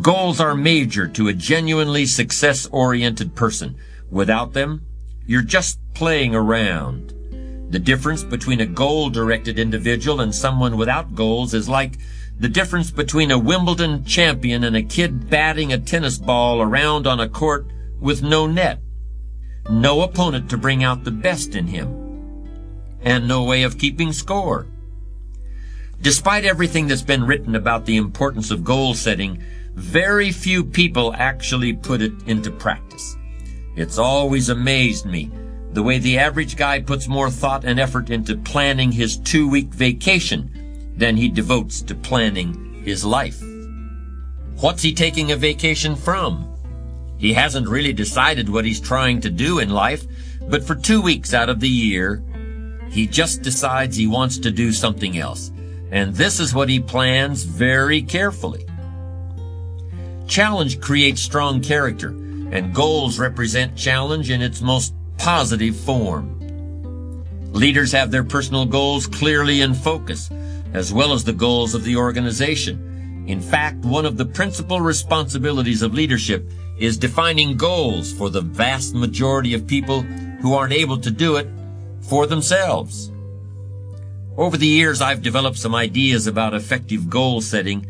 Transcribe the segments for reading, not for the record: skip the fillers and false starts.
Goals are major to a genuinely success-oriented person. Without them, you're just playing around. The difference between a goal-directed individual and someone without goals is like the difference between a Wimbledon champion and a kid batting a tennis ball around on a court with no net. No opponent to bring out the best in him, and no way of keeping score. Despite everything that's been written about the importance of goal setting, very few people actually put it into practice. It's always amazed me the way the average guy puts more thought and effort into planning his 2-week vacation than he devotes to planning his life. What's he taking a vacation from? He hasn't really decided what he's trying to do in life, but for 2 weeks out of the year, he just decides he wants to do something else. And this is what he plans very carefully. Challenge creates strong character, and goals represent challenge in its most positive form. Leaders have their personal goals clearly in focus, as well as the goals of the organization. In fact, one of the principal responsibilities of leadership is defining goals for the vast majority of people who aren't able to do it for themselves. Over the years, I've developed some ideas about effective goal setting,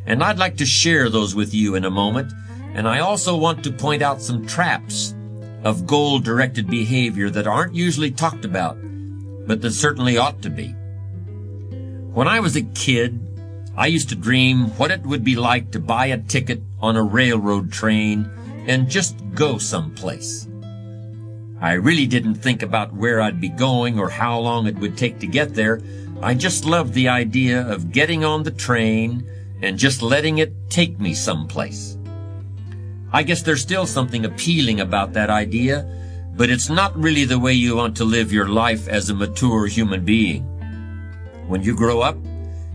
and I'd like to share those with you in a moment. And I also want to point out some traps of goal-directed behavior that aren't usually talked about, but that certainly ought to be. When I was a kid, I used to dream what it would be like to buy a ticket on a railroad train and just go someplace. I really didn't think about where I'd be going or how long it would take to get there. I just loved the idea of getting on the train and just letting it take me someplace. I guess there's still something appealing about that idea, but it's not really the way you want to live your life as a mature human being. When you grow up,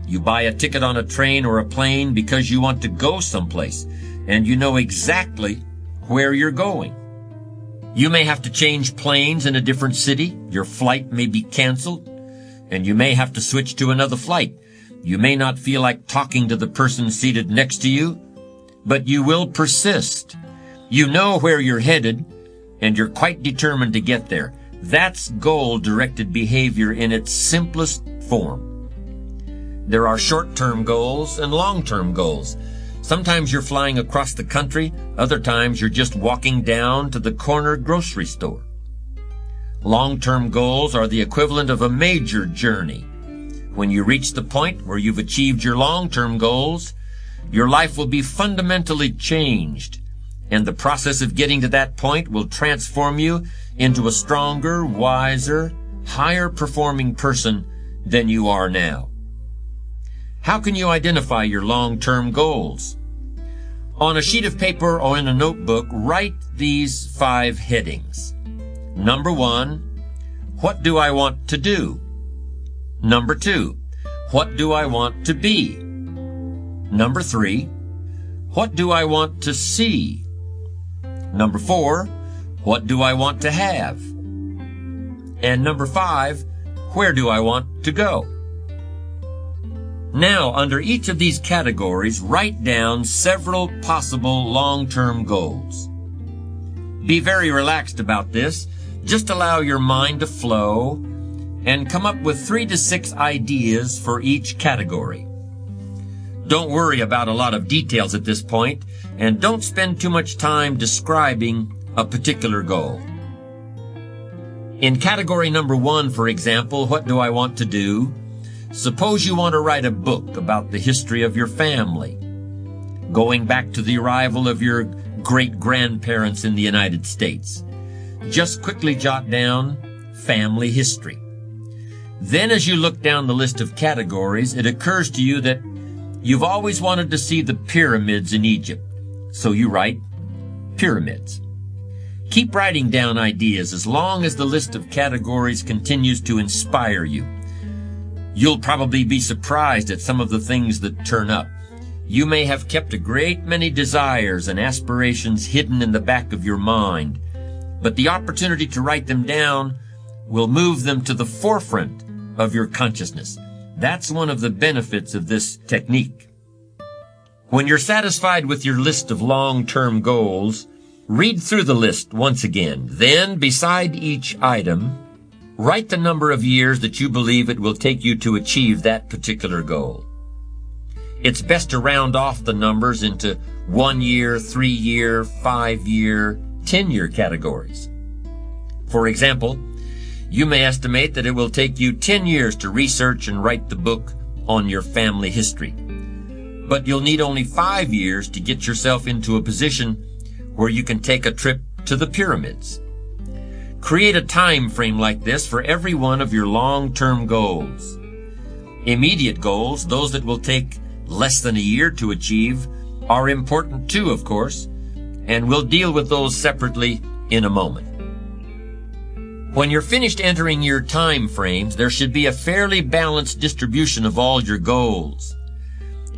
you buy a ticket on a train or a plane because you want to go someplace, and you know exactly where you're going. You may have to change planes in a different city, your flight may be canceled, and you may have to switch to another flight. You may not feel like talking to the person seated next to you, but you will persist. You know where you're headed, and you're quite determined to get there. That's goal-directed behavior in its simplest form. There are short-term goals and long-term goals. Sometimes you're flying across the country, other times you're just walking down to the corner grocery store. Long-term goals are the equivalent of a major journey. When you reach the point where you've achieved your long-term goals, your life will be fundamentally changed, and the process of getting to that point will transform you into a stronger, wiser, higher-performing person than you are now. How can you identify your long-term goals? On a sheet of paper or in a notebook, write these 5 headings. Number 1, what do I want to do? Number 2, what do I want to be? Number 3, what do I want to see? Number 4, what do I want to have? And number 5, where do I want to go? Now, under each of these categories, write down several possible long-term goals. Be very relaxed about this. Just allow your mind to flow and come up with 3 to 6 ideas for each category. Don't worry about a lot of details at this point, and don't spend too much time describing a particular goal. In category number 1, for example, what do I want to do? Suppose you want to write a book about the history of your family, going back to the arrival of your great-grandparents in the United States. Just quickly jot down family history. Then as you look down the list of categories, it occurs to you that you've always wanted to see the pyramids in Egypt. So you write pyramids. Keep writing down ideas as long as the list of categories continues to inspire you. You'll probably be surprised at some of the things that turn up. You may have kept a great many desires and aspirations hidden in the back of your mind, but the opportunity to write them down will move them to the forefront of your consciousness. That's one of the benefits of this technique. When you're satisfied with your list of long-term goals, read through the list once again. Then, beside each item, write the number of years that you believe it will take you to achieve that particular goal. It's best to round off the numbers into 1 year, 3 year, 5 year, 10 year categories. For example, you may estimate that it will take you 10 years to research and write the book on your family history. But you'll need only 5 years to get yourself into a position where you can take a trip to the pyramids. Create a time frame like this for every one of your long-term goals. Immediate goals, those that will take less than a year to achieve, are important too, of course, and we'll deal with those separately in a moment. When you're finished entering your time frames, there should be a fairly balanced distribution of all your goals.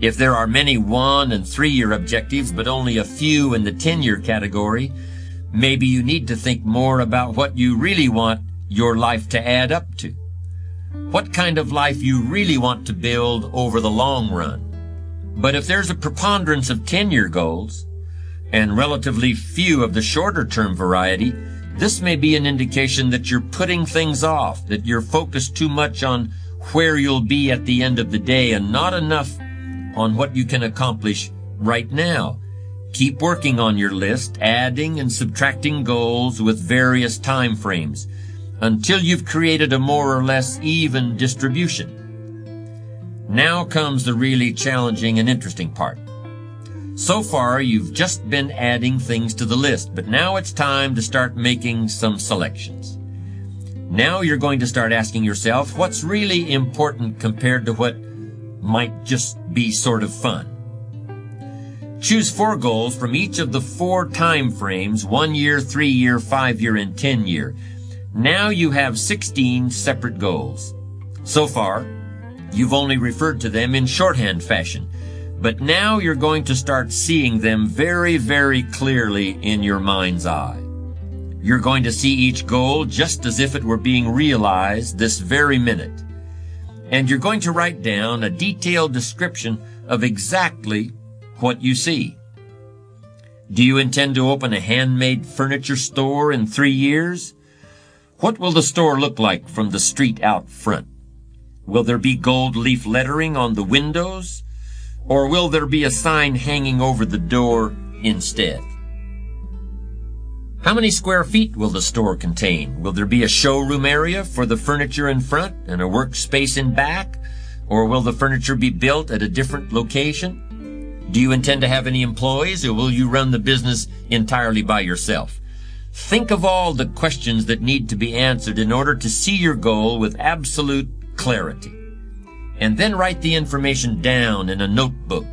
If there are many 1- and 3-year objectives, but only a few in the 10-year category, maybe you need to think more about what you really want your life to add up to. What kind of life you really want to build over the long run. But if there's a preponderance of 10-year goals, and relatively few of the shorter-term variety, this may be an indication that you're putting things off, that you're focused too much on where you'll be at the end of the day and not enough on what you can accomplish right now. Keep working on your list, adding and subtracting goals with various time frames until you've created a more or less even distribution. Now comes the really challenging and interesting part. So far, you've just been adding things to the list, but now it's time to start making some selections. Now you're going to start asking yourself what's really important compared to what might just be sort of fun. Choose 4 goals from each of the 4 time frames, 1 year, 3 year, 5 year, and 10 year. Now you have 16 separate goals. So far, you've only referred to them in shorthand fashion, but now you're going to start seeing them very, very clearly in your mind's eye. You're going to see each goal just as if it were being realized this very minute. And you're going to write down a detailed description of exactly what you see. Do you intend to open a handmade furniture store in 3 years? What will the store look like from the street out front? Will there be gold leaf lettering on the windows? Or will there be a sign hanging over the door instead? How many square feet will the store contain? Will there be a showroom area for the furniture in front and a workspace in back? Or will the furniture be built at a different location? Do you intend to have any employees, or will you run the business entirely by yourself? Think of all the questions that need to be answered in order to see your goal with absolute clarity. And then write the information down in a notebook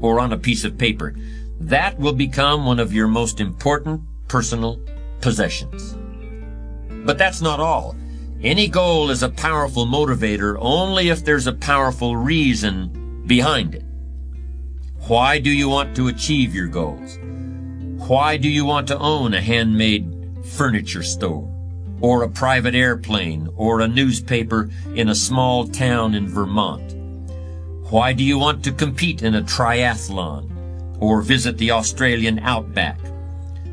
or on a piece of paper. That will become one of your most important personal possessions. But that's not all. Any goal is a powerful motivator only if there's a powerful reason behind it. Why do you want to achieve your goals? Why do you want to own a handmade furniture store, or a private airplane, or a newspaper in a small town in Vermont? Why do you want to compete in a triathlon, or visit the Australian outback,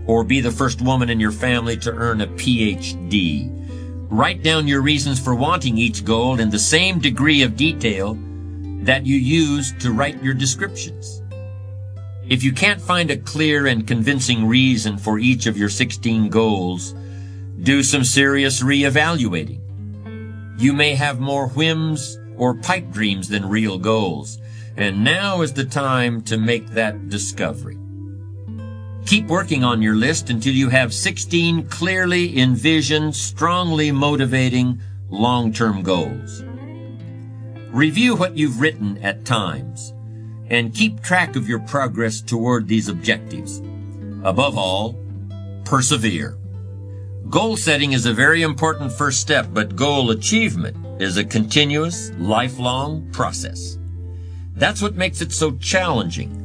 or be the first woman in your family to earn a PhD? Write down your reasons for wanting each goal in the same degree of detail that you use to write your descriptions. If you can't find a clear and convincing reason for each of your 16 goals, do some serious reevaluating. You may have more whims or pipe dreams than real goals, and now is the time to make that discovery. Keep working on your list until you have 16 clearly envisioned, strongly motivating, long-term goals. Review what you've written at times, and keep track of your progress toward these objectives. Above all, persevere. Goal setting is a very important first step, but goal achievement is a continuous, lifelong process. That's what makes it so challenging.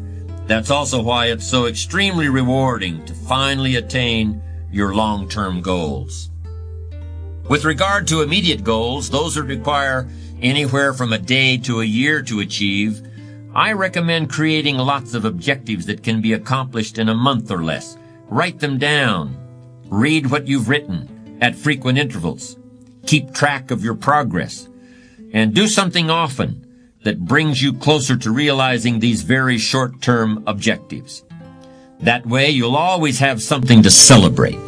That's also why it's so extremely rewarding to finally attain your long-term goals. With regard to immediate goals, those that require anywhere from a day to a year to achieve, I recommend creating lots of objectives that can be accomplished in a month or less. Write them down. Read what you've written at frequent intervals. Keep track of your progress. And do something often that brings you closer to realizing these very short-term objectives. That way, you'll always have something to celebrate.